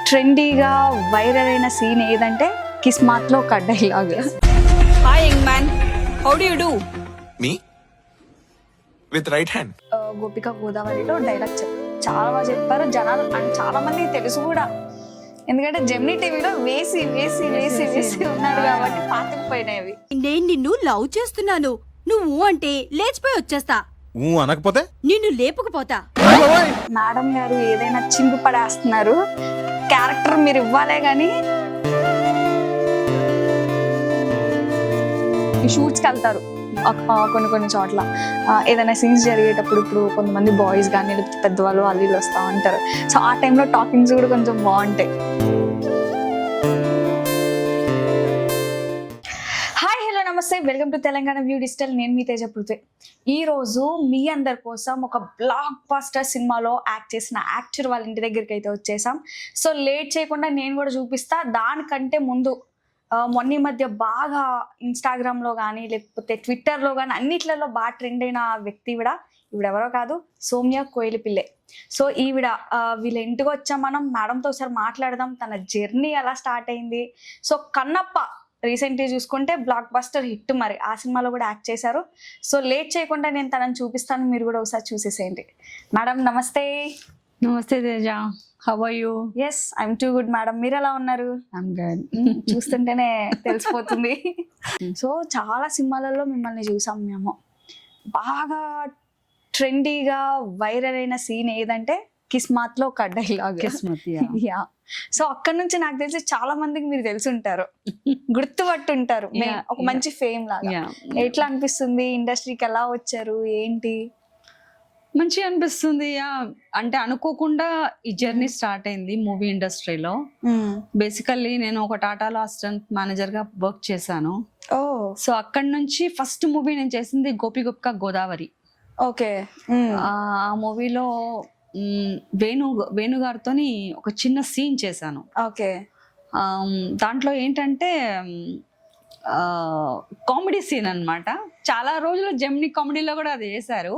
ట్రెండీగా వైరల్ అయిన సీన్ ఏదంటే కిస్మాత్లో ఒక dialogue. Hi young man, how do you do? Me? With right hand. గోపిక గోదావరిలో డైలాగ్ చాలా బాగా చెప్పారు. జనాలు అండ్ చాలా మంది తెలుసు కూడా, ఎందుకంటే జెమినీ టీవీలో వేసి వేసి వేసి వేసి ఉన్నారు కాబట్టి పాతుకుపోయినవి. నేను నిన్ను లవ్ చేస్తున్నాను, నువ్వు అంటే లేచిపోయి వచ్చేస్తా, అనకపోతే నిన్ను లేపుకుపోతా. మేడం గారు ఏదైనా చింపు పడేస్తున్నారు, క్యారెక్టర్ మీరు ఇవ్వాలే కానీ. షూట్స్కి వెళ్తారు కొన్ని చోట్ల, ఏదైనా సీన్స్ జరిగేటప్పుడు ఇప్పుడు కొంతమంది బాయ్స్ కానీ లేకపోతే పెద్దవాళ్ళు వాళ్ళు వస్తూ ఉంటారు. సో ఆ టైంలో టాకింగ్స్ కూడా కొంచెం బాగుంటాయి. హాయ్ హలో నమస్తే, welcome to Telangana view digital. నేను మీ తేజ పృథ్వీ. ఈరోజు మీ అందరి కోసం ఒక బ్లాక్ బస్టర్ సినిమాలో యాక్ట్ చేసిన యాక్టర్ వాళ్ళ ఇంటి దగ్గరికి అయితే వచ్చేసాం. సో లేట్ చేయకుండా నేను కూడా చూపిస్తా. దానికంటే ముందు మొన్న ఈ మధ్య బాగా ఇన్స్టాగ్రామ్లో కానీ లేకపోతే ట్విట్టర్లో కానీ అన్నిట్లలో బాగా ట్రెండ్ అయిన వ్యక్తి ఈవిడెవరో కాదు, సౌమ్య కోయిలపిల్లే. సో వీళ్ళ ఇంటికి వచ్చాం మనం. మేడంతో ఒకసారి మాట్లాడదాం, తన జర్నీ ఎలా స్టార్ట్ అయింది. సో కన్నప్ప రీసెంట్గా చూసుకుంటే బ్లాక్ బస్టర్ హిట్, మరి ఆ సినిమాలో కూడా యాక్ట్ చేశారు. సో లేట్ చేయకుండా నేను తనని చూపిస్తాను, మీరు కూడా ఒకసారి చూసేసేయండి. మేడం నమస్తే. నమస్తే Teja, how are you? Yes I'm too good madam, మీరు ఎలా ఉన్నారు? I'm good. చూస్తుంటేనే తెలిసిపోతుంది. సో చాలా సినిమాలలో మిమ్మల్ని చూసాం మేము. బాగా ట్రెండీగా వైరల్ అయిన సీన్ ఏదంటే కిస్మాత్లో ఒక డైలాగ్. యా. సో అక్కడ నుంచి నాకు తెలిసి చాలా మందికి మీరు తెలిసి ఉంటారు, గుర్తుపట్టుంటారు, ఒక మంచి ఫేమ్ లాగా. ఎట్లా అనిపిస్తుంది? ఇండస్ట్రీకి ఎలా వచ్చారు, ఏంటి? మంచిగా అనిపిస్తుంది. అంటే అనుకోకుండా ఈ జర్నీ స్టార్ట్ అయింది మూవీ ఇండస్ట్రీలో. బేసికల్లీ నేను ఒక టాటాలో అసిస్టెంట్ మేనేజర్ గా వర్క్ చేశాను. సో అక్కడ నుంచి ఫస్ట్ మూవీ నేను చేసింది గోపిక గోదావరి. ఓకే. ఆ మూవీలో వేణు గారితో ఒక చిన్న సీన్ చేశాను. ఓకే. దాంట్లో ఏంటంటే కామెడీ సీన్ అన్నమాట. చాలా రోజులు జెమినీ కామెడీలో కూడా అది వేశారు.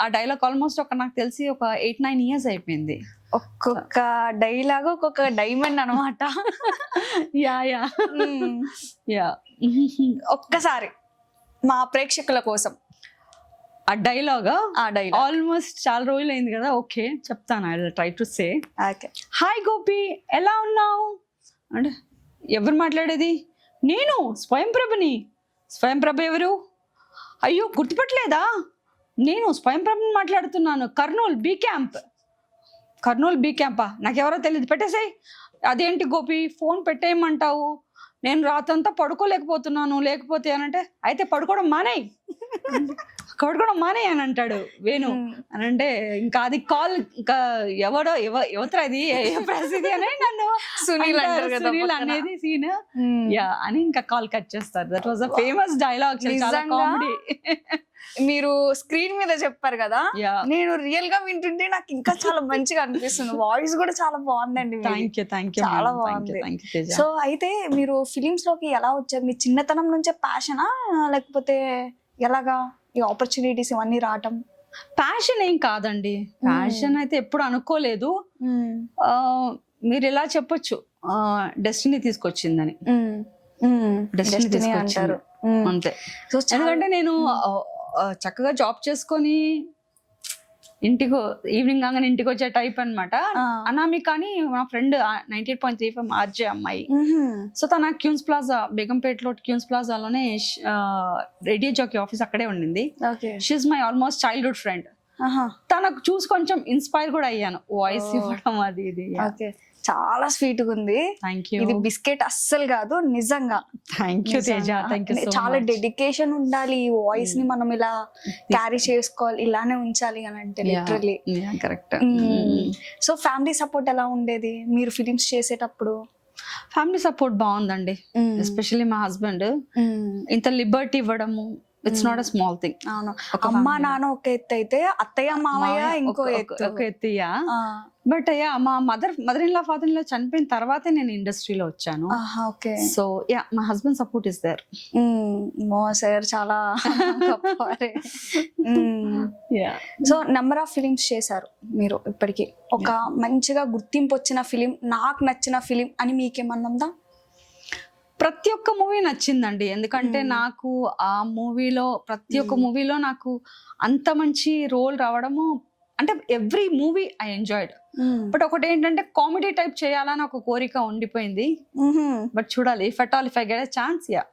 ఆ డైలాగ్ ఆల్మోస్ట్ నాకు తెలిసి ఒక 8-9 years అయిపోయింది. ఒక్కొక్క డైలాగ్ ఒక్కొక్క డైమండ్ అనమాట. ఒక్కసారి మా ప్రేక్షకుల కోసం ఆ డైలాగ్ ఆల్మోస్ట్ చాలా రోజులు అయింది కదా. ఓకే చెప్తాను, I will try to say. Hi Gopi, ఎలా ఉన్నావు అంటే, ఎవరు మాట్లాడేది? నేను స్వయంప్రభని. స్వయంప్రభ ఎవరు? అయ్యో గుర్తుపట్టలేదా? నేను స్వయంప్రభని మాట్లాడుతున్నాను. Kurnool be CAMPA? నాకెవరో తెలియదు, పెట్టేసాయి. అదేంటి గోపి ఫోన్ పెట్టేయమంటావు? నేను రాతంతా పడుకోలేకపోతున్నాను, లేకపోతే అనంటే అయితే పడుకోవడం మానేయి అని అంటాడు వేణు. అని అంటే ఇంకా అది కాల్, ఇంకా యువతర అది ప్రసిద్ధి అని నన్ను సునీల్ అనేది సీన్ అని ఇంకా కాల్ కట్ చేస్తారు. That was a famous dialogue, చాలా కామెడీ. మీరు స్క్రీన్ మీద చెప్పారు కదా, నేను రియల్ గా వింటుంటే నాకు ఇంకా చాలా మంచిగా అనిపిస్తుంది. వాయిస్ కూడా చాలా బాగుందండి. చాలా బాగుంది. సో అయితే మీరు ఫిలిమ్స్ లోకి ఎలా వచ్చారు? మీ చిన్నతనం నుంచే ప్యాషనా లేకపోతే ఎలాగా ఈ ఆపర్చునిటీస్ ఇవన్నీ రావటం? ప్యాషన్ ఏం కాదండి, ప్యాషన్ అయితే ఎప్పుడు అనుకోలేదు. మీరు ఇలా చెప్పొచ్చు, డెస్టినీ తీసుకొచ్చిందని. డెస్టినీ తీసుకొచ్చారు అంతే. ఎందుకంటే నేను చక్కగా జాబ్ చేసుకొని ఈవినింగ్ కాగానే ఇంటికి వచ్చే టైప్ అనమాట. అనామిక అని మా ఫ్రెండ్ 98.35 ఆర్జే అమ్మాయి. సో తన క్యూన్స్ ప్లాజా, బేగంపేటలో క్యూన్స్ ప్లాజాలోనే రేడియో జాకీ ఆఫీస్ అక్కడే ఉండింది. She's my almost childhood friend. తనకు చూసి కొంచెం ఇన్స్పైర్ కూడా అయ్యాను, వాయిస్ ఇవ్వడం అది ఇది. చాలా స్వీట్ గా ఉంది. ఇది బిస్కెట్ అస్సలు కాదు, నిజంగా. చాలా డెడికేషన్ ఉండాలి. ఈ వాయిస్ ని మనం ఇలా క్యారీ చేసుకోవాలి, ఇలానే ఉంచాలి అని అంటే literally. Correct. So family support ఎలా ఉండేది మీరు ఫిలిమ్స్ చేసేటప్పుడు? ఫ్యామిలీ సపోర్ట్ బాగుందండి. ఎస్పెషల్లీ మా హస్బెండ్ ఇంత లిబర్టీ ఇవ్వడము, it's not a small thing. అవును, అమ్మ నాన్న ఒక ఎత్తు అయితే అత్తయ్య మామయ్య ఇంకో ఎత్తు. ఒక ఎత్తియా. ఆ, బట్ యా మా mother in law father in law చనిపోయిన తర్వాతే నేను ఇండస్ట్రీలో వచ్చాను. ఆహా, okay. So yeah my husband support is there. మో సార్ చాలా గొప్పవారే. Yeah so number of films చేశారు మీరు ఇప్పటికి. ఒక మంచిగా గుర్తింపు వచ్చిన ఫిలిం, నాకు నచ్చిన ఫిలిం అని మీకేమన్నా ఉందా? ప్రతి ఒక్క మూవీ నచ్చిందండి. ఎందుకంటే నాకు ఆ మూవీలో ప్రతి ఒక్క మూవీలో నాకు అంత మంచి రోల్ రావడము, అంటే every movie I enjoyed. But ఒకటి ఏంటంటే కామెడీ టైప్ చేయాలని ఒక కోరిక ఉండిపోయింది. బట్ చూడాలి, if at all if I get a chance, yeah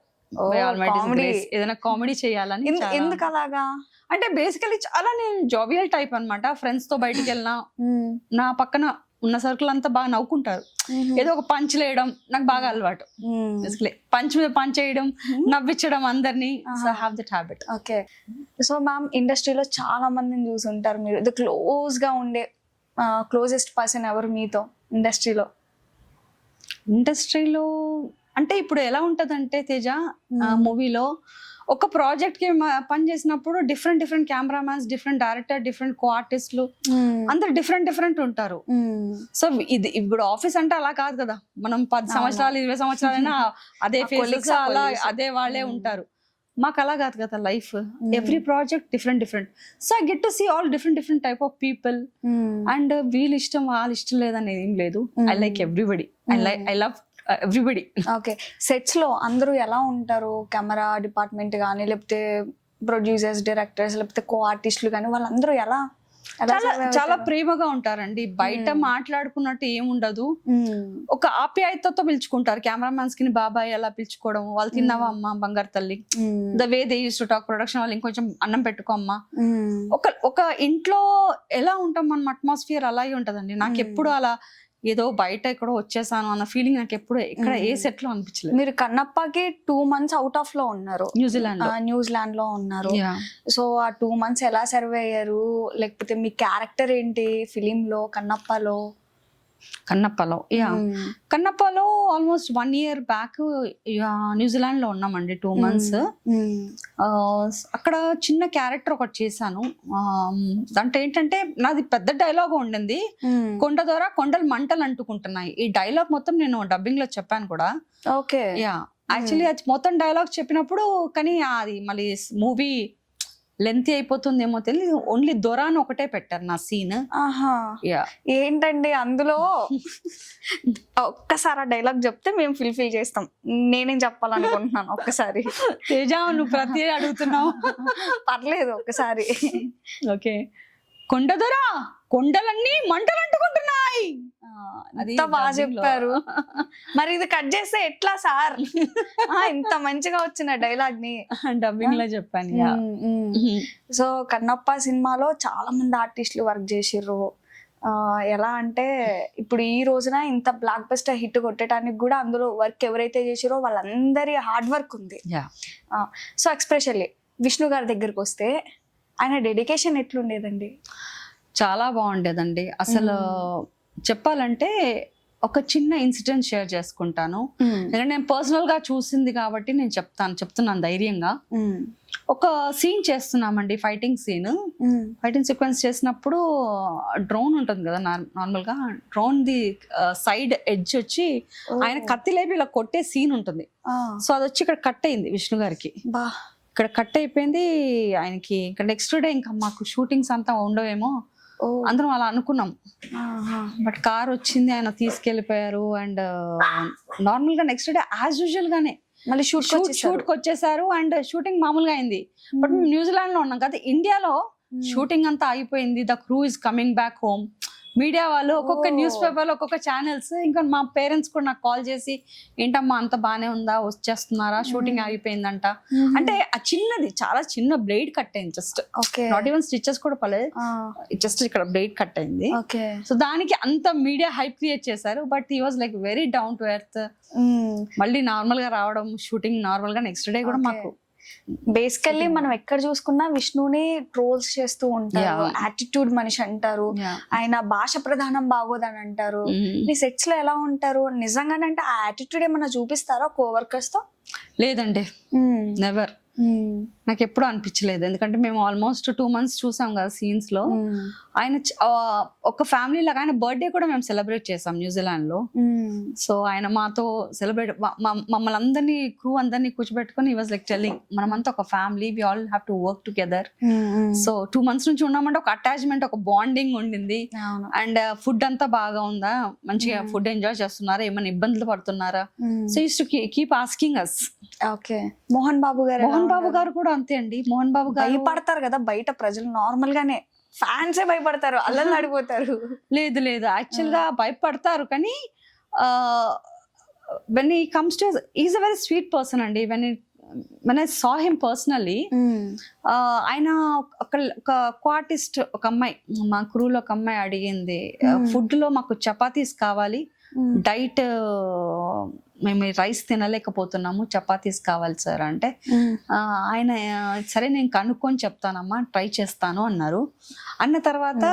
ఏదైనా కామెడీ చేయాలని. ఎందుకు అలాగా? అంటే బేసికలీ చాలా నేను జోవియల్ టైప్ అన్నమాట. ఫ్రెండ్స్ తో బయటికి వెళ్ళినా నా పక్కన ఉన్న సర్కిల్ అంతా బాగా నవ్వుకుంటారు. ఏదో ఒక పంచ్ వేయడం నాకు బాగా అలవాటు. బేసికలీ పంచ్ మీద పంచ్ వేయడం, నవ్వించడం అందరినీ. So I have that habit. Okay. So ma'am, ఇండస్ట్రీలో చాలా మందిని చూసి ఉంటారు మీరు. ఇది క్లోజ్ గా ఉండే క్లోజెస్ట్ పర్సన్ ఎవరు మీతో ఇండస్ట్రీలో? ఇండస్ట్రీలో అంటే ఇప్పుడు ఎలా ఉంటదంటే తేజ, మూవీలో ఒక ప్రాజెక్ట్ కి పని చేసినప్పుడు different cameramen, different director, different co ఆర్టిస్టులు, అందరు డిఫరెంట్ ఉంటారు. సో ఇది ఇప్పుడు ఆఫీస్ అంటే అలా కాదు కదా. మనం 10 సంవత్సరాలు 20 సంవత్సరాలైనా అదే ఫేస్ అలా అదే వాళ్ళే ఉంటారు. మాకు అలా కాదు కదా life. Every project different. So I get to see all different type of people. And వీళ్ళు ఇష్టం వాళ్ళ ఇష్టం లేదని ఏం లేదు. I like everybody. I love everybody. Okay. Sets లో అందరూ ఎలా ఉంటారు? కెమెరా డిపార్ట్మెంట్ కానీ, లేకపోతే ప్రొడ్యూసర్స్, డైరెక్టర్స్, లేకపోతే కో ఆర్టిస్టులు కానీ, వాళ్ళందరూ ఎలా చాలా ప్రేమగా ఉంటారండి. బయట మాట్లాడుకున్నట్టు ఏముండదు. ఒక ఆప్యాయతతో పిలుచుకుంటారు. కెమెరామ్యాన్స్ కి బాబాయ్ అలా పిలుచుకోవడం, వాళ్ళు తిన్నావా అమ్మ బంగారు తల్లి, the way they use to talk. Production వాళ్ళు ఇంకొంచెం అన్నం పెట్టుకో అమ్మా. ఒక ఇంట్లో ఎలా ఉంటాం మనం, అట్మాస్ఫియర్ అలాగే ఉంటదండి. నాకు ఎప్పుడు అలా ఏదో బయట ఎక్కడో వచ్చేసాను అన్న ఫీలింగ్ నాకు ఎప్పుడు ఎక్కడ ఏ సెట్ లో అనిపించలేదు. మీరు కన్నప్పకి 2 months అవుట్ ఆఫ్ లో ఉన్నారు, న్యూజిలాండ్ లో ఉన్నారు. సో ఆ 2 months ఎలా సర్వే అయ్యారు? లేకపోతే మీ క్యారెక్టర్ ఏంటి ఫిలిం లో, కన్నప్పలో? కన్నప్పలో ఆల్మోస్ట్ 1 year బ్యాక్ న్యూజిలాండ్ లో ఉన్నామండి. 2 months. అక్కడ చిన్న క్యారెక్టర్ ఒకటి చేశాను. అంటే ఏంటంటే నాది పెద్ద డైలాగ్ ఉండింది, కొండ ద్వారా కొండలు మంటలు అంటుకుంటున్నాయి. ఈ డైలాగ్ మొత్తం నేను డబ్బింగ్ లో చెప్పాను కూడా. ఓకే. యా యాక్చువల్లీ అది మొత్తం డైలాగ్ చెప్పినప్పుడు, కానీ అది మళ్ళీ మూవీ లెంత్ అయిపోతుందేమో తెలియదు, ఓన్లీ దొరా అని ఒకటే పెట్టారు నా సీన్. ఏంటండి అందులో? ఒక్కసారి ఆ డైలాగ్ చెప్తే మేము ఫిల్ చేస్తాం. నేనేం చెప్పాలనుకుంటున్నాను ఒక్కసారి. తేజ నువ్వు ప్రతి అడుగుతున్నావు. పర్లేదు ఒక్కసారి. ఓకే. కొండ దొరా కొండలన్నీ మంటలు అంటుకుంటున్నాయి. అంత బాగా చెప్పారు. మరి ఇది కట్ చేస్తే ఎట్లా సార్? ఇంత మంచిగా వచ్చిన డైలాగ్ ని డబ్బింగ్ లో చెప్పాను. సో కన్నప్ప సినిమాలో చాలా మంది ఆర్టిస్టులు వర్క్ చేసిర్రు. ఎలా అంటే ఇప్పుడు ఈ రోజున ఇంత బ్లాక్ బస్టర్ హిట్ కొట్టడానికి కూడా అందులో వర్క్ ఎవరైతే చేసిరో వాళ్ళందరి హార్డ్ వర్క్ ఉంది. సో ఎక్స్పెషల్లీ విష్ణు గారి దగ్గరికి వస్తే ఆయన డెడికేషన్ ఎట్లుండేదండి? చాలా బాగుండేదండి. అసలు చెప్పాలంటే ఒక చిన్న ఇన్సిడెంట్ షేర్ చేసుకుంటాను. ఎందుకంటే నేను పర్సనల్ గా చూసింది కాబట్టి నేను చెప్తున్నాను ధైర్యంగా. ఒక సీన్ చేస్తున్నామండి, ఫైటింగ్ సీక్వెన్స్ చేసినప్పుడు డ్రోన్ ఉంటుంది కదా నార్మల్ గా, డ్రోన్ ది సైడ్ ఎడ్జ్ వచ్చి ఆయన కత్తి లేపి ఇలా కొట్టే సీన్ ఉంటుంది. సో అది వచ్చి ఇక్కడ కట్ అయింది విష్ణు గారికి. ఇక్కడ కట్ అయిపోయింది ఆయనకి. ఇంకా నెక్స్ట్ డే ఇంకా మాకు షూటింగ్స్ అంతా ఉండవేమో అందరం అలా అనుకున్నాం. బట్ కార్ వచ్చింది, ఆయన తీసుకెళ్లిపోయారు. అండ్ నార్మల్ గా నెక్స్ట్ డే యాజ్ యూజువల్ గానే మళ్ళీ షూట్ కి వచ్చేసారు. అండ్ షూటింగ్ మామూలుగా అయింది. బట్ మేము న్యూజిలాండ్ లో ఉన్నాం కదా, ఇండియాలో షూటింగ్ అంతా అయిపోయింది. The crew is coming back home. Media వాళ్ళు ఒక్కొక్క న్యూస్ పేపర్లో ఒక్కొక్క ఛానల్స్, ఇంకా మా పేరెంట్స్ కూడా నాకు కాల్ చేసి ఏంటమ్మా అంత బానే ఉందా, వచ్చేస్తున్నారా, షూటింగ్ అయిపోయిందంట. అంటే ఆ చిన్నది చాలా చిన్న బ్లేడ్ కట్ అయింది, జస్ట్ నాట్ ఈవెన్ స్టిచెస్ కూడా పలేదు, జస్ట్ ఇక్కడ బ్లేడ్ కట్ అయింది. సో దానికి అంత మీడియా హైప్ క్రియేట్ చేశారు. But he was like very down to earth. మళ్ళీ నార్మల్ గా రావడం, షూటింగ్ నార్మల్ గా నెక్స్ట్ డే కూడా మాకు. బేసికల్లీ మనం ఎక్కడ చూసుకున్నా విష్ణుని ట్రోల్స్ చేస్తూ ఉంటారు, యాటిట్యూడ్ మనిషి అంటారు, ఆయన భాష ప్రధానం బాగోదని అంటారు. మీ సెట్స్ లో ఎలా ఉంటారు నిజంగానే? అంటే ఆ యాటిట్యూడ్ ఏమన్నా చూపిస్తారా కోవర్కర్స్ తో? లేదండి, నెవర్. నాకు ఎప్పుడు అనిపించలేదు, ఎందుకంటే మేము ఆల్మోస్ట్ 2 months చూసాం కదా సీన్స్ లో. ఆయన ఒక ఫ్యామిలీ లాగా ఆయన బర్త్డే కూడా మేము సెలబ్రేట్ చేసాం న్యూజిలాండ్ లో. సో ఆయన మాతో సెలబ్రేట్ మమ్మల్ని అందరినీ క్రూ అందరినీ కూర్చోబెట్టుకుని ఈ వాజ్ లైక్ టెల్లింగ్ మనమంతా ఒక family, we all have to work together. So 2 months నుంచి ఉన్నామంటే ఒక అటాచ్మెంట్, ఒక బాండింగ్ ఉండింది. అండ్ ఫుడ్ అంతా బాగా ఉందా, మంచిగా ఫుడ్ ఎంజాయ్ చేస్తున్నారా, ఏమైనా ఇబ్బందులు పడుతున్నారా? So used to keep asking us. Okay. Mohan Babu garu కూడా అంతే అండి. మోహన్ బాబు గారు భయపడతారు కదా బయట ప్రజలు, నార్మల్ గానే ఫ్యాన్సే భయపడతారు, అల్లలు ఆడిపోతారు. లేదు యాక్చువల్ గా భయపడతారు, కానీ when he comes to is a very sweet person అండి. when I saw him personally, ఆయన ఒక ఆర్టిస్ట్, ఒక అమ్మాయి మా క్రూలో ఒక అమ్మాయి అడిగింది, ఫుడ్ లో మాకు చపాతీస్ కావాలి, డైట్ మేము రైస్ తినలేకపోతున్నాము, చపాతీస్ కావాలి సార్ అంటే ఆయన సరే నేను కనుక్కొని చెప్తానమ్మా, ట్రై చేస్తాను అన్నారు. అన్న తర్వాత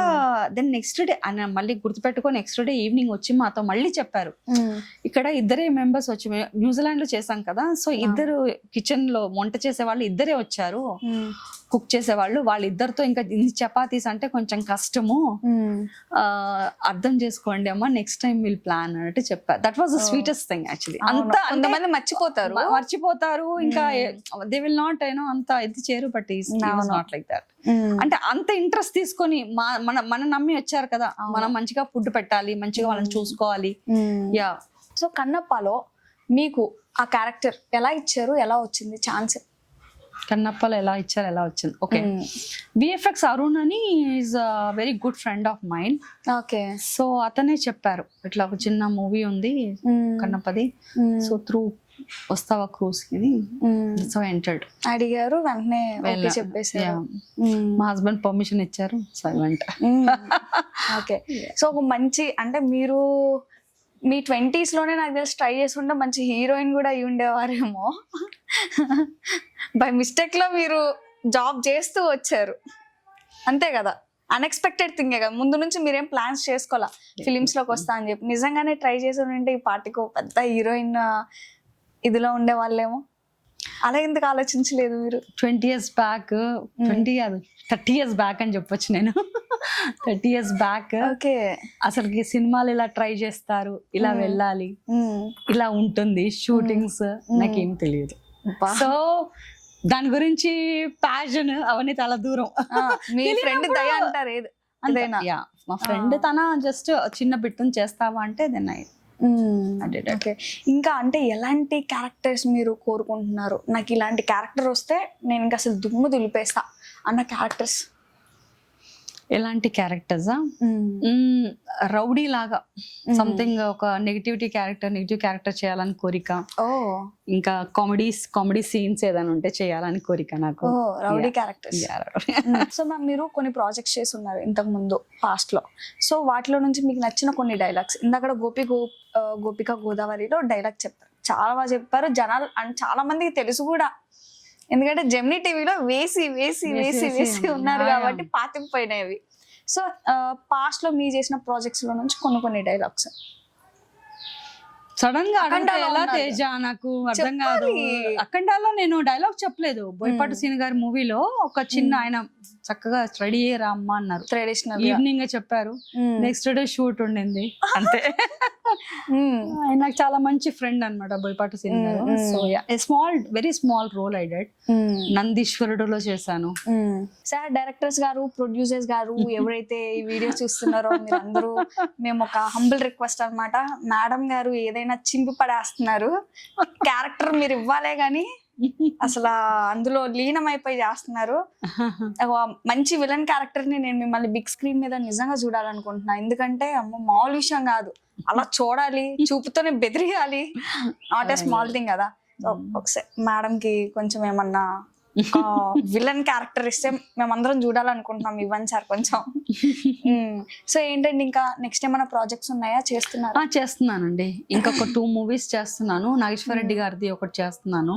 దెన్ నెక్స్ట్ డే ఆయన మళ్ళీ గుర్తుపెట్టుకొని నెక్స్ట్ డే ఈవినింగ్ వచ్చి మాతో మళ్ళీ చెప్పారు, ఇక్కడ ఇద్దరే మెంబర్స్ వచ్చి, న్యూజిలాండ్ లో చేసాం కదా, సో ఇద్దరు కిచెన్ లో వంట చేసే వాళ్ళు ఇద్దరే వచ్చారు, కుక్ చేసేవాళ్ళు, వాళ్ళిద్దరితో ఇంకా ఇన్ని చపాతీస్ అంటే కొంచెం కష్టము, అర్థం చేసుకోండి అమ్మా, నెక్స్ట్ టైం విల్ ప్లాన్ అన్నట్టు చెప్పారు. That was the sweetest thing actually. అంత కొంతమంది మర్చిపోతారు, ఇంకా దే విల్ నాట్ అంత ఇది చేయరు, but is not like that. అంటే అంత ఇంట్రెస్ట్ తీసుకొని మన నమ్మి వచ్చారు కదా, మనం మంచిగా ఫుడ్ పెట్టాలి, మంచిగా వాళ్ళని చూసుకోవాలి. యా. సో కన్నప్పలో మీకు ఆ క్యారెక్టర్ ఎలా ఇచ్చారు, ఎలా వచ్చింది ఛాన్స్? కన్నప్పలో ఎలా ఇచ్చారు, ఎలా వచ్చింది? ఓకే, విఎఫ్ఎక్స్ అరుణ్ అని is very good friend of mind. Okay. So అతనే చెప్పారు, ఇట్లా ఒక చిన్న మూవీ ఉంది కన్నప్పది, సో త్రూ వస్తావా క్రూస్ కి, సో ఎంటర్డ్. అడిగారు, వెంటనే చెప్పేసారు. మా హస్బెండ్ పర్మిషన్ ఇచ్చారు, so I went. Okay. So ఒక మంచి, అంటే మీరు మీ 20s లోనే నాకు తెలిసి ట్రై చేసుకుంటే మంచి హీరోయిన్ కూడా అయి ఉండేవారేమో. బై మిస్టేక్ లో మీరు జాబ్ చేస్తూ వచ్చారు, అంతే కదా? అన్ఎక్స్పెక్టెడ్ థింగే కదా, ముందు నుంచి మీరేం ప్లాన్స్ చేసుకోవాలా ఫిలిమ్స్ లోకి వస్తా అని చెప్పి. నిజంగానే ట్రై చేసి ఉంటే ఈ పార్టీకి పెద్ద హీరోయిన్ ఇదిలో ఉండే వాళ్ళేమో. అలా ఎందుకు ఆలోచించలేదు మీరు? 20 years బ్యాక్, 20 కాదు 30 years బ్యాక్ అని చెప్పొచ్చు నేను. 30 years బ్యాక్ ఓకే, అసలుకి సినిమాలు ఇలా ట్రై చేస్తారు, ఇలా వెళ్ళాలి, ఇలా ఉంటుంది షూటింగ్స్, నాకేం తెలియదు. సో దాని గురించి ప్యాషన్ అవన్నీ చాలా దూరం. మీ ఫ్రెండ్ దయ అంటారు ఏదైనా? మా ఫ్రెండ్ తన జస్ట్ చిన్న బిట్టును చేస్తావా అంటే దెన్ ఓకే. ఇంకా అంటే ఎలాంటి క్యారెక్టర్స్ మీరు కోరుకుంటున్నారు? నాకు ఇలాంటి క్యారెక్టర్ వస్తే నేను ఇంకా అసలు దుమ్ము దులిపేస్తా అన్న క్యారెక్టర్స్. ఎలాంటి క్యారెక్టర్సా? రౌడీ లాగా సంథింగ్, ఒక నెగిటివ్ క్యారెక్టర్ చేయాలని కోరిక. ఇంకా కామెడీ సీన్స్ ఏదైనా ఉంటే చేయాలని కోరిక నాకు. Rowdy characters. సో మ్యామ్, మీరు కొన్ని ప్రాజెక్ట్స్ చేసి ఉన్నారు ఇంతకు ముందు పాస్ట్ లో. సో వాటిలో నుంచి మీకు నచ్చిన కొన్ని డైలాగ్స్, ఇందాక గోపిక గోదావరిలో డైలాగ్ చెప్పారు, చాలా బాగా చెప్పారు. జనాలు చాలా మందికి తెలుసు కూడా, ఎందుకంటే జెమినీ టీవీలో వేసి ఉన్నారు కాబట్టి పాతిపోయినవి. సో పాస్ట్ లో మీరు చేసిన ప్రాజెక్ట్స్ లో నుంచి కొన్ని డైలాగ్స్ సడన్ గా ఎలా తేజ నాకు అర్థం కాదు. అఖండాలో నేను డైలాగ్ చెప్పలేదు. బోయపాటి సీన్ గారి మూవీలో ఒక చిన్న ఆయన చక్కగా రెడీ అయ్యారా అమ్మ అన్నారు, ట్రెడిషనల్ ఈవినింగ్ చెప్పారు, నెక్స్ట్ డే షూట్ ఉండింది అంతే. ఆయన నాకు చాలా మంచి ఫ్రెండ్ అన్నమాట Boyapati Seenu garu. So very small role I did. నందీశ్వరుడులో చేశాను. సార్, డైరెక్టర్స్ గారు, ప్రొడ్యూసర్స్ గారు ఎవరైతే ఈ వీడియో చూస్తున్నారో మీరందరూ, మేము ఒక హంబుల్ రిక్వెస్ట్ అన్నమాట, మేడం గారు ఏదైనా చింపి పడేస్తున్నారు, క్యారెక్టర్ మీరు ఇవ్వాలే గానీ అసలు అందులో లీనమైపోయి చేస్తున్నారు. మంచి విలన్ క్యారెక్టర్ ని నేను మిమ్మల్ని బిగ్ స్క్రీన్ మీద నిజంగా చూడాలనుకుంటున్నా. ఎందుకంటే మామూలు విషయం కాదు, అలా చూడాలి, చూపుతోనే బెదిరియాలి, నాట్ ఏ స్మాల్ థింగ్ కదా. ఒకసారి మేడం కి కొంచెం ఏమన్నా విలన్ క్యారెక్టర్ ఇస్తే మేమందరం చూడాలనుకుంటున్నాం, ఇవ్వండి సార్ కొంచెం. సో ఏంటంటే ఇంకా నెక్స్ట్ ఏమైనా ప్రాజెక్ట్స్ ఉన్నాయా, చేస్తున్నారా? చేస్తున్నానండి, ఇంకొక 2 movies చేస్తున్నాను. నాగేశ్వర రెడ్డి గారిది ఒకటి చేస్తున్నాను,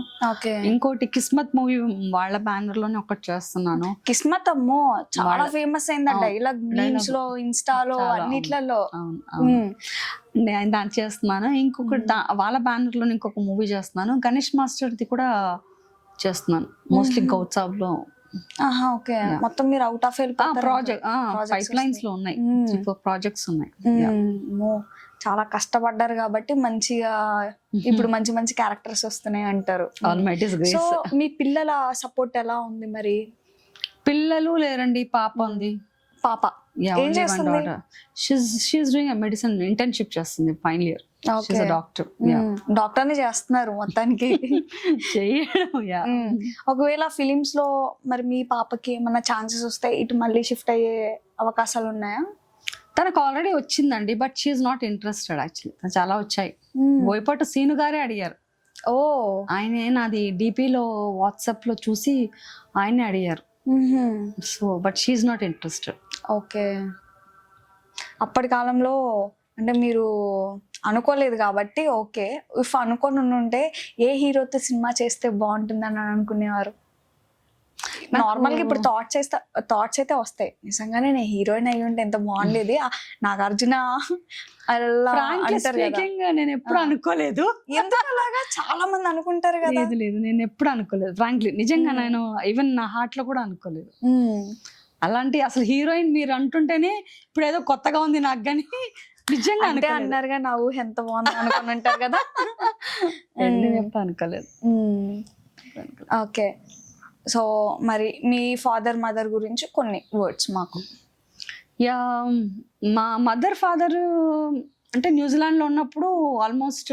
ఇంకోటి కిస్మత్ మూవీ వాళ్ళ బ్యానర్ లోనే ఒకటి చేస్తున్నాను. కిస్మత్ అమ్మో చాలా ఫేమస్ అయింది డైలాగ్, మీమ్స్ లో, ఇన్స్టాలో, అన్నిట్లలో. నేను దాన్ని చేస్తున్నాను. ఇంకొకటి వాళ్ళ బ్యానర్ లో ఇంకొక మూవీ చేస్తున్నాను. గణేష్ మాస్టర్ది కూడా చేస్తున్నాను మోస్ట్లీ గౌట్సాబ్ లో. ఆహా ఓకే, మొత్తం మీరు out of project pipe lines లో ఉన్నాయి, ప్రాజెక్ట్స్ ఉన్నాయి. చాలా కష్టపడ్డారు కాబట్టి మంచిగా ఇప్పుడు మంచి మంచి క్యారెక్టర్స్ వస్తున్నాయి అంటారు. Almighty is so grace. మీ పిల్లల సపోర్ట్ ఎలా ఉంది మరి? పిల్లలు లేరండి, పాప ఉంది. పాప ఏం చేస్తుంది? షీఈస్ డూయింగ్ మెడిసిన్ ఇంటర్న్షిప్ చేస్తుంది, final year. She's a doctor. Doctor ని చేస్తున్నారు మొత్తానికి. చేయడం ఒకవేళ ఫిలిమ్స్ లో మరి మీ పాపకి ఏమన్నా ఛాన్సెస్ వస్తే ఇటు మళ్ళీ షిఫ్ట్ అయ్యే అవకాశాలు ఉన్నాయా? తనకు ఆల్రెడీ వచ్చిందండి, but she's not interested actually. చాలా వచ్చాయి. బోయపాటి సీను గారే అడిగారు. ఓ ఆయనే నాది డిపిలో వాట్సాప్ లో చూసి ఆయనే అడిగారు. So but she's not interested. Okay, అప్పటి కాలంలో అంటే మీరు అనుకోలేదు కాబట్టి ఓకే. ఇఫ్ అనుకొని ఉంటే ఏ హీరోతో సినిమా చేస్తే బాగుంటుందని అనుకునేవారు? నార్మల్గా ఇప్పుడు థాట్స్ అయితే వస్తాయి, నిజంగానే నేను హీరోయిన్ అయ్యి ఉంటే ఎంత బాగుండేది, నాగార్జున అలా అంటారు కదా. నేను ఎప్పుడు అనుకోలేదు. ఎందుకు అలాగా చాలా మంది అనుకుంటారు కదా. లేదు నేను ఎప్పుడు అనుకోలేదు ఫ్రాంక్లీ, నిజంగా నేను ఈవెన్ నా హార్ట్ లో కూడా అనుకోలేదు. అలాంటి అసలు హీరోయిన్ మీరు అంటుంటేనే ఇప్పుడు ఏదో కొత్తగా ఉంది నాకు, కానీ నిజంగా అంటే అన్నారుగా నా ఊహ ఎంత బాగుంది అనుకుని ఉంటారు కదా. ఎప్పుడు అనుకోలేదు. ఓకే, సో మరి మీ ఫాదర్ మదర్ గురించి కొన్ని వర్డ్స్ మాకు. యా, మా మదర్ ఫాదర్ అంటే న్యూజిలాండ్ లో ఉన్నప్పుడు ఆల్మోస్ట్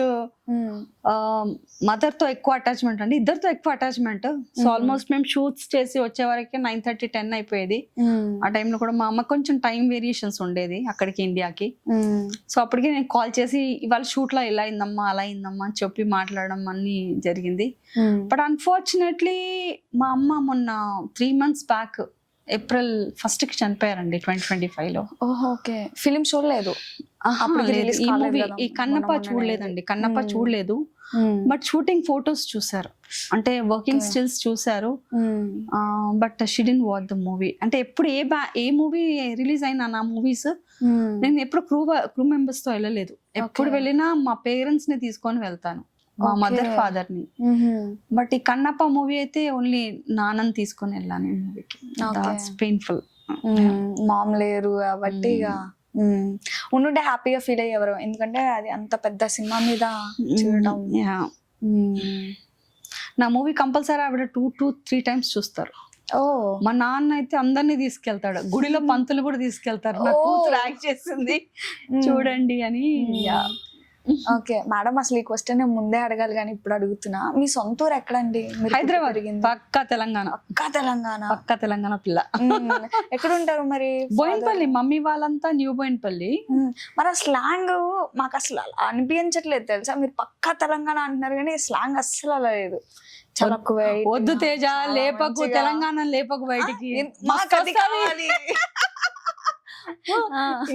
మదర్ తో ఎక్కువ అటాచ్మెంట్ అండి, ఇద్దరితో ఎక్కువ అటాచ్మెంట్. సో ఆల్మోస్ట్ మేము షూట్స్ చేసి వచ్చే వరకే 9:30, 10 అయిపోయేది. ఆ టైంలో కూడా మా అమ్మ కొంచెం టైం వేరియేషన్స్ ఉండేది అక్కడికి ఇండియాకి. సో అప్పటికి నేను కాల్ చేసి ఇవాళ షూట్ లో ఇలా అయిందమ్మా అలా అయిందమ్మా అని చెప్పి మాట్లాడడం అన్ని జరిగింది. బట్ అన్ఫార్చునేట్లీ మా అమ్మ మొన్న 3 months బ్యాక్ April 1st కి చనిపోయారండి, 2025 లో. ఓకే, ఫిలిం చూడలేదు ఈ మూవీ ఈ కన్నప్ప చూడలేదండి, కన్నప్ప చూడలేదు. బట్ షూటింగ్ ఫొటోస్ చూసారు, అంటే వర్కింగ్ స్టిల్స్ చూసారు. But she didn't watch the movie. అంటే ఎప్పుడు ఏ మూవీ రిలీజ్ అయినా నా మూవీస్ నేను ఎప్పుడు క్రూ మెంబర్స్ తో వెళ్ళలేదు. ఎప్పుడు వెళ్ళినా మా పేరెంట్స్ ని తీసుకొని వెళ్తాను, మా మదర్ ఫాదర్ ని. బట్ ఈ కన్నప్ప మూవీ అయితే ఓన్లీ నాన్నని తీసుకొని వెళ్ళాను ఈ మూవీకి. పెయిన్ఫుల్. మామ్ లేరు కాబట్టి ఇక ఉండుంటే హ్యాపీగా ఫీల్ అయ్యేవారు, ఎందుకంటే అది అంత పెద్ద సినిమా మీద చూడటం. నా మూవీ కంపల్సరీ ఆవిడ 2 to 3 times చూస్తారు. మా నాన్న అయితే అందరినీ తీసుకెళ్తాడు, గుడిలో పంతులు కూడా తీసుకెళ్తారు. నా కూతురు యాక్ట్ చేసింది చూడండి అని. ఓకే మేడం, అసలు ఈ క్వశ్చన్ నేను ముందే అడగాలి కానీ ఇప్పుడు అడుగుతున్నా. మీ సొంత ఊరు ఎక్కడండి? హైదరాబాద్. పక్కా తెలంగాణ. పక్కా తెలంగాణ పిల్ల. ఎక్కడ ఉంటారు మరి? బోయినపల్లి. మమ్మీ వాళ్ళంతా న్యూ బోయినపల్లి. మరి ఆ స్లాంగ్ మాకు అసలు అనిపించట్లేదు తెలుసా. మీరు పక్కా తెలంగాణ అంటున్నారు కానీ స్లాంగ్ అస్సలు అలా లేదు. చాలా వద్దు తేజ, లేపకు తెలంగాణ, లేపకు బయటికి.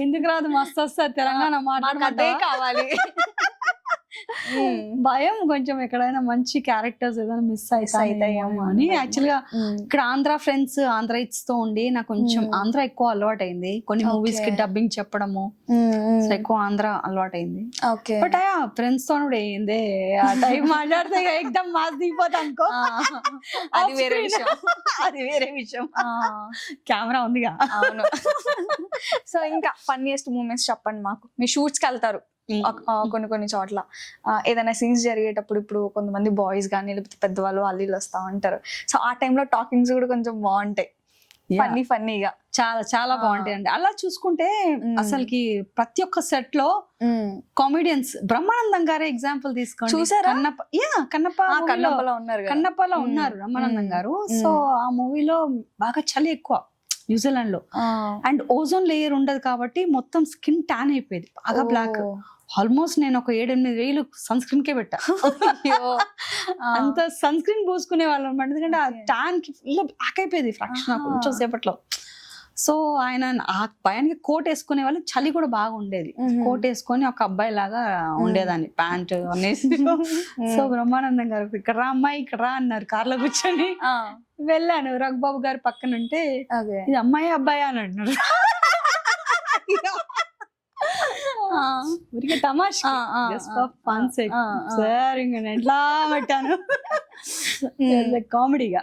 ఎందుకు రాదు, మస్తు వస్తుంది తెలంగాణ మాట కావాలి. భయం కొంచెం, ఎక్కడైనా మంచి క్యారెక్టర్స్ ఏదైనా మిస్ అవుతాయేమో అని. యాక్చువల్ గా ఇక్కడ ఆంధ్ర ఫ్రెండ్స్, ఆంధ్ర ఇట్స్ తో ఉండి నాకు కొంచెం ఆంధ్ర ఎక్కువ అలవాటు అయింది. కొన్ని మూవీస్ కి డబ్బింగ్ చెప్పడము, సో ఎక్కువ ఆంధ్ర అలవాటు అయింది. బట్ ఫ్రెండ్స్ తో కూడా ఏందే ఆ టైం మాట్లాడితే ఎక్దమ్ మాస్ దిగిపోతా అనుకో, అది వేరే విషయం. అది వేరే విషయం. కెమెరా ఉందిగా. అవును. సో ఇంకా ఫన్నీయెస్ట్ మూమెంట్స్ చెప్పండి మాకు. మీ షూట్స్ కి వెళ్తారు కొన్ని చోట్ల, ఏదైనా సీన్స్ జరిగేటప్పుడు ఇప్పుడు కొంతమంది బాయ్స్ కానీ లేకపోతే పెద్దవాళ్ళు వాళ్ళు వస్తా ఉంటారు. సో ఆ టైంలో టాకింగ్స్ కూడా కొంచెం బాగుంటాయి, ఫన్నీగా. చాలా బాగుంటాయి అండి. అలా చూసుకుంటే అసలుకి ప్రతి ఒక్క సెట్ లో కామెడియన్స్, బ్రహ్మానందం గారే ఎగ్జాంపుల్ తీసుకోండి. చూసారా? కన్నప్పలో ఉన్నారు బ్రహ్మానందం గారు. సో ఆ మూవీలో బాగా చలి ఎక్కువ న్యూజిలాండ్ లో, అండ్ ఓజోన్ లేయర్ ఉండదు కాబట్టి మొత్తం స్కిన్ ట్యాన్ అయిపోయేది, బాగా బ్లాక్. ఆల్మోస్ట్ నేను ఒక 7-8 వేలు సన్ స్క్రీన్ కే పెట్టా. అంత సన్ స్క్రీన్ పూసుకునే వాళ్ళం అనమాట, ఎందుకంటే ఆ ట్యాన్ కి ఫుల్ బ్లాక్ అయిపోయేది ఫ్రాక్షన్ కొంచెం సేపట్లో. సో ఆయన ఆ భయానికి కోట్ వేసుకునే వాళ్ళు, చలి కూడా బాగా ఉండేది. కోట్ వేసుకొని ఒక అబ్బాయి లాగా ఉండేదాన్ని, ప్యాంట్ అనేసి. సో బ్రహ్మానందం గారు ఇక్కడ రా అమ్మాయి, ఇక్కడ రా అన్నారు కార్లో కూర్చొని. వెళ్ళాను, రఘుబాబు గారు పక్కన ఉంటే ఇది అమ్మాయి అబ్బాయి అని అంటున్నారు. ఊరికే తమాషా సార్, ఇంకా ఎట్లా పెట్టాను. లైక్ కామెడీగా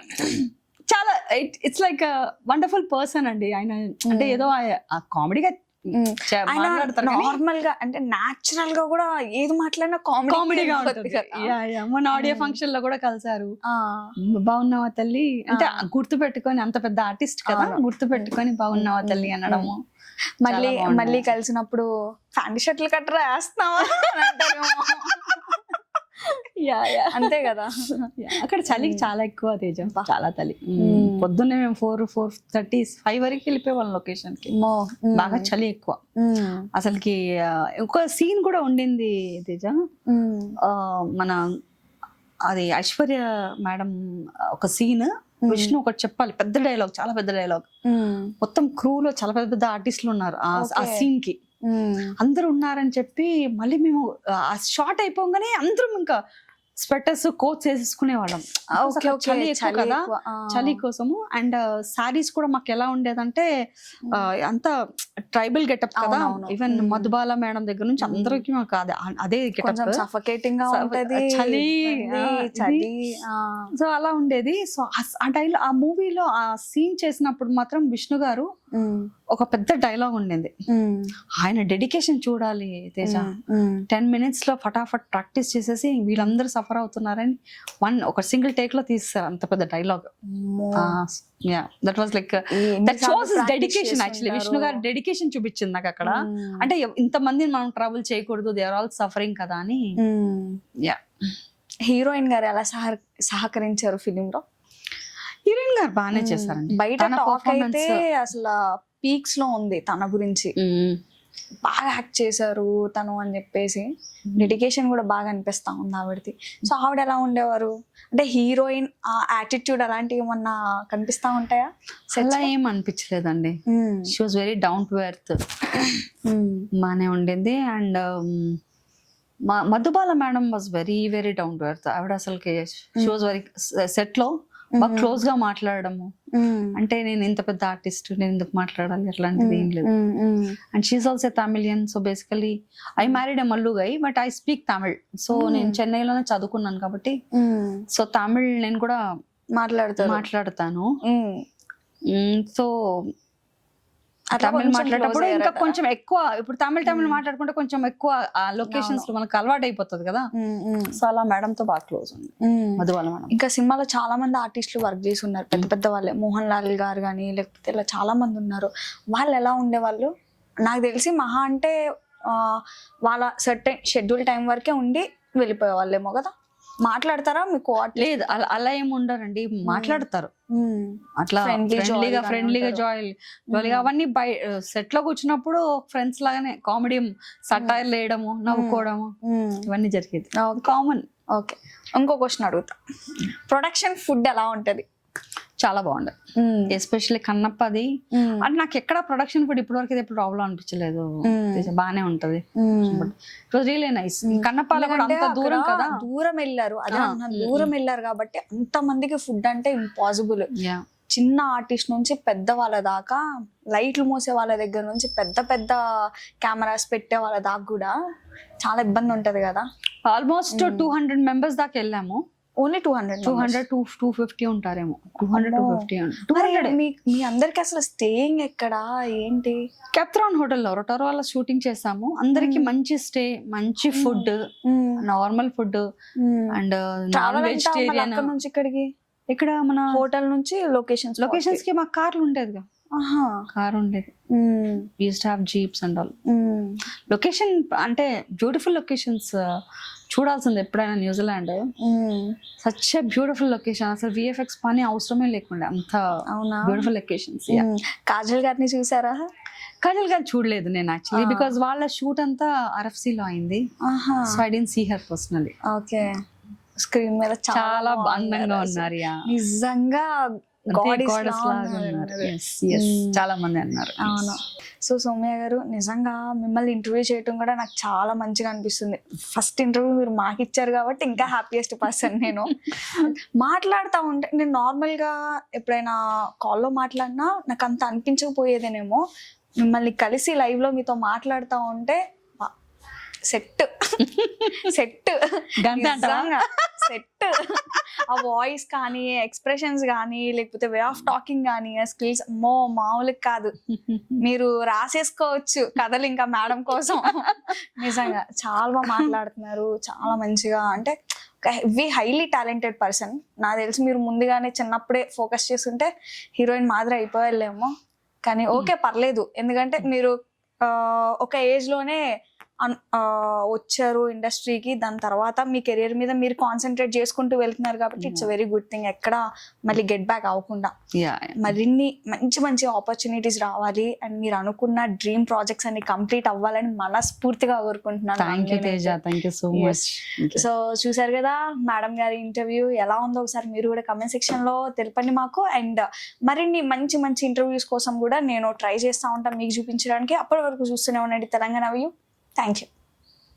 చాలా ఇట్స్ లైక్ వండర్ఫుల్ పర్సన్ అండి ఆయన. అంటే ఏదో ఆ కామెడీగా మాట్లాడతారు నార్మల్ గా అంటే నాచురల్ గా కూడా ఏది మాట్లాడినా కామెడీగా ఉంటుంది. మొన్న ఆడియో ఫంక్షన్ లో కూడా కలిసారు. బాగున్నావా తల్లి అంటే గుర్తు పెట్టుకొని, అంత పెద్ద ఆర్టిస్ట్ కదా, గుర్తు పెట్టుకొని బాగున్నావా తల్లి అనడము. మళ్ళీ కలిసినప్పుడు ఫ్యాంటీ షర్ట్లు కట్టరా వేస్తావా అంతే కదా. అక్కడ చలి చాలా ఎక్కువ తేజం, చాలా చలి. పొద్దున్నే మేము 4:30 5 వరకు వెళ్ళిపోయేవాళ్ళం లొకేషన్ కి. బాగా చలి ఎక్కువ అసలుకి. ఒక సీన్ కూడా ఉండింది తేజ, మన అది ఐశ్వర్య మేడం ఒక సీన్, విష్ణు ఒకటి చెప్పాలి, పెద్ద డైలాగ్, చాలా పెద్ద డైలాగ్. మొత్తం క్రూలో చాలా పెద్ద పెద్ద ఆర్టిస్టులు ఉన్నారు ఆ సీన్ కి. అందరూ ఉన్నారని చెప్పి మళ్ళీ మేము ఆ షార్ట్ అయిపోగానే అందరం ఇంకా స్వెటర్స్ కోట్స్ వేసేసుకునే వాళ్ళం. చలి ఎక్కువ కదా, చలి కోసము. అండ్ సారీస్ కూడా మాకు ఎలా ఉండేదంటే అంత ట్రైబల్ గెటప్ కదా. ఈవెన్ మధుబాల మేడం దగ్గర నుంచి అందరికి మాకు అదే గెటప్, సఫకేటింగ్ గా ఉంటది, చలి. సో అలా ఉండేది. సో ఆ డైలాగ్, ఆ మూవీలో ఆ సీన్ చేసినప్పుడు మాత్రం విష్ణు గారు ఒక పెద్ద డైలాగ్ ఉండింది. ఆయన డెడికేషన్ చూడాలి తేజ. 10 minutes లో ఫటాఫట్ ప్రాక్టీస్ చేసేసి వీళ్ళందరూ సఫర్ అవుతున్నారని ఒక సింగిల్ టేక్ లో తీస్తారు అంత పెద్ద dialogue. That was like that shows his dedication. Actually Vishnu గారు డెడికేషన్ చూపించింది నాకు అక్కడ. అంటే ఇంత మందిని మనం ట్రబుల్ చేయకూడదు, దే ఆర్ ఆల్ సఫరింగ్ కదా అని. హీరోయిన్ గారు ఎలా సహకరించారు ఫిలిం లో? హీరోయిన్ గారు బాగానే చేశారండి. బయట టాక్ అయితే అసలు పీక్స్ లో ఉంది తన గురించి, బాగా యాక్ట్ చేశారు తను అని చెప్పేసి. డెడికేషన్ కూడా బాగా అనిపిస్తా ఉంది ఆవిడది. సో ఆవిడ ఎలా ఉండేవారు అంటే హీరోయిన్ ఆ యాటిట్యూడ్ అలాంటివి ఏమన్నా కనిపిస్తా ఉంటాయా? అలా ఏం అనిపించలేదండి. She was very down to earth, బాగానే ఉండింది. And Madhubala madam was very very down to earth. ఆవిడ అసలుకి షీ వాజ్ వెరీ సెట్ లో బాగా క్లోజ్ గా మాట్లాడము. అంటే నేను ఇంత పెద్ద ఆర్టిస్ట్, నేను ఎందుకు మాట్లాడాలి అట్లాంటిది ఏం లేదు. And she's also Tamilian. So basically I married a Mallu guy, but I speak Tamil. So నేను చెన్నైలోనే చదువుకున్నాను కాబట్టి సో తమిళ్ నేను కూడా మాట్లాడతాను. సో తమిళ్ మాట్లాడేటప్పుడు ఇంకా కొంచెం ఎక్కువ, ఇప్పుడు తమిళ్ మాట్లాడుకుంటే కొంచెం ఎక్కువ ఆ లొకేషన్స్ లో మనకు అలవాటు అయిపోతుంది కదా. సో అలా మేడం తో బాగా క్లోజ్ ఉంది మధుబాల మేడం. ఇంకా సినిమాలో చాలా మంది ఆర్టిస్టులు వర్క్ చేసి ఉన్నారు, పెద్ద పెద్ద వాళ్ళే. మోహన్ లాల్ గారు కానీ లేకపోతే ఇలా చాలా మంది ఉన్నారు. వాళ్ళు ఎలా ఉండేవాళ్ళు? నాకు తెలిసి మహా అంటే వాళ్ళ సర్టెన్ షెడ్యూల్ టైం వరకే ఉండి వెళ్ళిపోయే వాళ్ళేమో కదా. మాట్లాడతారా మీకు? లేదు, అలా ఏమి ఉండరండి, మాట్లాడతారు అట్లా ఫ్రెండ్లీగా జాలీగా. అవన్నీ సెట్ లో కూర్చున్నప్పుడు ఫ్రెండ్స్ లాగానే కామెడీ, సటైర్ వేయడము, నవ్వుకోవడము, ఇవన్నీ జరిగేది కామన్. ఓకే, ఇంకో క్వశ్చన్ అడుగుతా. ప్రొడక్షన్ ఫుడ్ ఎలా ఉంటది? చాలా బాగుండదు, ఎస్పెషల్లీ కన్నప్పది. అంటే నాకు ఎక్కడ ప్రొడక్షన్ ఫుడ్ ఇప్పటి వరకు ఎప్పుడు ప్రాబ్లం అనిపించలేదు, బానే ఉంటది. Really nice. కన్నప్పలో కూడా అంత దూరం కదా, దూరం వెళ్ళారు. అదే దూరం వెళ్ళారు కాబట్టి అంత మందికి ఫుడ్ అంటే ఇంపాసిబుల్. చిన్న ఆర్టిస్ట్ నుంచి పెద్ద వాళ్ళ దాకా, లైట్లు మూసే వాళ్ళ దగ్గర నుంచి పెద్ద పెద్ద కెమెరాస్ పెట్టే వాళ్ళ దాకా కూడా చాలా ఇబ్బంది ఉంటది కదా. ఆల్మోస్ట్ 200 members దాకా వెళ్ళాము. ఓన్లీ 200-250 ఉంటారేమో. 200-250. మీ అందరికి అసలు స్టేయింగ్ ఎక్కడ ఏంటి? కెప్థ్రాన్ హోటల్లో రొటారోలా షూటింగ్ చేసాము. అందరికి మంచి స్టే, మంచి food, normal food and non vegetarian. నుంచి ఇక్కడికి ఇక్కడ మన హోటల్ నుంచి లొకేషన్స్ కి మాకు కార్లు ఉండేదిగా. కార్ ఉండేది. Used to have jeeps and all. Location అంటే బ్యూటిఫుల్ లొకేషన్స్ చూడాల్సింది ఎప్పుడైనా. New Zealand such a beautiful location. అసలు విఎఫ్ఎక్స్ పని అవసరమే లేకుండా అంత బ్యూటిఫుల్ లొకేషన్స్. కాజల్ గారిని చూసారా? కాజల్ గారు చూడలేదు నేను యాక్చువల్లీ, బికాస్ వాళ్ళ షూట్ అంతా RFC లో అయింది. So I didn't see her personally. Okay, screen మీద చాలా అందంగా ఉన్నారు. నిజంగా చాలా మంది అన్నారు. అవును. సో సౌమ్య గారు, నిజంగా మిమ్మల్ని ఇంటర్వ్యూ చేయటం కూడా నాకు చాలా మంచిగా అనిపిస్తుంది. ఫస్ట్ ఇంటర్వ్యూ మీరు మాకు ఇచ్చారు కాబట్టి ఇంకా హ్యాపీయెస్ట్ పర్సన్ నేను. మాట్లాడుతూ ఉంటే, నేను నార్మల్గా ఎప్పుడైనా కాల్లో మాట్లాడినా నాకు అంత అనిపించకపోయేదేనేమో. మిమ్మల్ని కలిసి లైవ్లో మీతో మాట్లాడుతూ ఉంటే సెట్ సెట్. ఆ వాయిస్ కానీ, ఎక్స్ప్రెషన్స్ కానీ, లేకపోతే వే ఆఫ్ టాకింగ్ కానీ, ఆ స్కిల్స్ అమ్మో మామూలుగా కాదు. మీరు రాసేసుకోవచ్చు కథలు ఇంకా మేడం కోసం. నిజంగా చాలా బాగా మాట్లాడుతున్నారు, చాలా మంచిగా. అంటే హైలీ టాలెంటెడ్ పర్సన్. నాకు తెలిసి మీరు ముందుగానే చిన్నప్పుడే ఫోకస్ చేస్తుంటే హీరోయిన్ మాదిరి అయిపోయాలేమో. కానీ ఓకే, పర్లేదు. ఎందుకంటే మీరు ఒక ఏజ్ లోనే వచ్చారు ఇండస్ట్రీకి. దాని తర్వాత మీ కెరీర్ మీద మీరు కాన్సన్ట్రేట్ చేసుకుంటూ వెళ్తున్నారు కాబట్టి ఇట్స్ వెరీ గుడ్ థింగ్. ఎక్కడ మళ్ళీ గెట్ బ్యాక్ అవ్వకుండా మరిన్ని మంచి మంచి ఆపర్చునిటీస్ రావాలి అండ్ మీరు అనుకున్న డ్రీమ్ ప్రాజెక్ట్స్ అన్ని కంప్లీట్ అవ్వాలని మనస్ఫూర్తిగా కోరుకుంటున్నాను. సో చూసారు కదా మేడం గారి ఇంటర్వ్యూ ఎలా ఉందో ఒకసారి మీరు కూడా కమెంట్ సెక్షన్ లో తెలపండి మాకు. అండ్ మరిన్ని మంచి మంచి ఇంటర్వ్యూస్ కోసం కూడా నేను ట్రై చేస్తూ ఉంటాను మీకు చూపించడానికి. అప్పటి వరకు చూస్తూనే ఉండండి తెలంగాణ వ్యూ. Thank you.